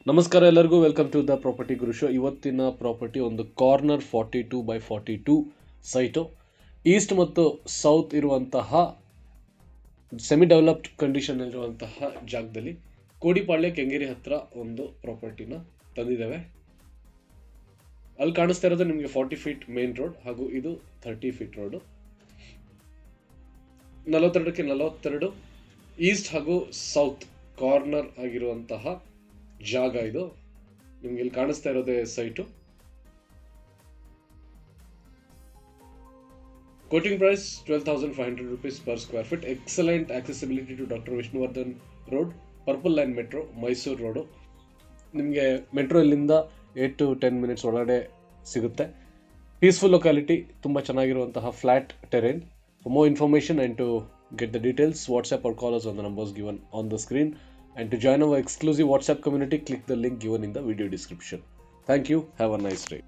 ನಮಸ್ಕಾರ ಎಲ್ಲರಿಗೂ, welcome to the property Guru show. ಇವತ್ತಿನ ಪ್ರಾಪರ್ಟಿ ಒಂದು ಕಾರ್ನರ್ 42x42 ಸೈಟು, ಈಸ್ಟ್ ಮತ್ತು ಸೌತ್ ಇರುವಂತಹ ಸೆಮಿ ಡೆವಲಪ್ಡ್ ಕಂಡೀಷನ್ ಇರುವಂತಹ ಜಾಗದಲ್ಲಿ ಕೋಡಿಪಾಳ್ಯ ಕೆಂಗೇರಿ ಹತ್ರ ಒಂದು ಪ್ರಾಪರ್ಟಿನ ತಂದಿದ್ದೇವೆ. ಅಲ್ಲಿ ಕಾಣಿಸ್ತಾ ಇರೋದು ನಿಮಗೆ 40 ಫೀಟ್ ಮೇನ್ ರೋಡ್ ಹಾಗೂ ಇದು 30 ಫೀಟ್ ರೋಡು. 42ಕ್ಕೆ 42 ಈಸ್ಟ್ ಹಾಗೂ ಸೌತ್ ಕಾರ್ನರ್ ಆಗಿರುವಂತಹ ಜಾಗ ಇದು. ನಿಮ್ಗೆ ಇಲ್ಲಿ ಕಾಣಿಸ್ತಾ ಇರೋದೇ site. Quoting price 12,500 rupees per square feet. Excellent accessibility to Dr. Vishnuvardhan Road, Purple Line Metro, Mysuru road. ನಿಮಗೆ ಮೆಟ್ರೋ ಇಲ್ಲಿಂದ 8 to 10 minutes ಒಳಗಡೆ ಸಿಗುತ್ತೆ. ಪೀಸ್ಫುಲ್ ಲೊಕ್ಯಾಲಿಟಿ, ತುಂಬ ಚೆನ್ನಾಗಿರುವಂತಹ flat terrain. For more information and to get the details, WhatsApp or call us on the numbers given on the screen. And to join our exclusive WhatsApp community, click the link given in the video description. Thank you. Have a nice day.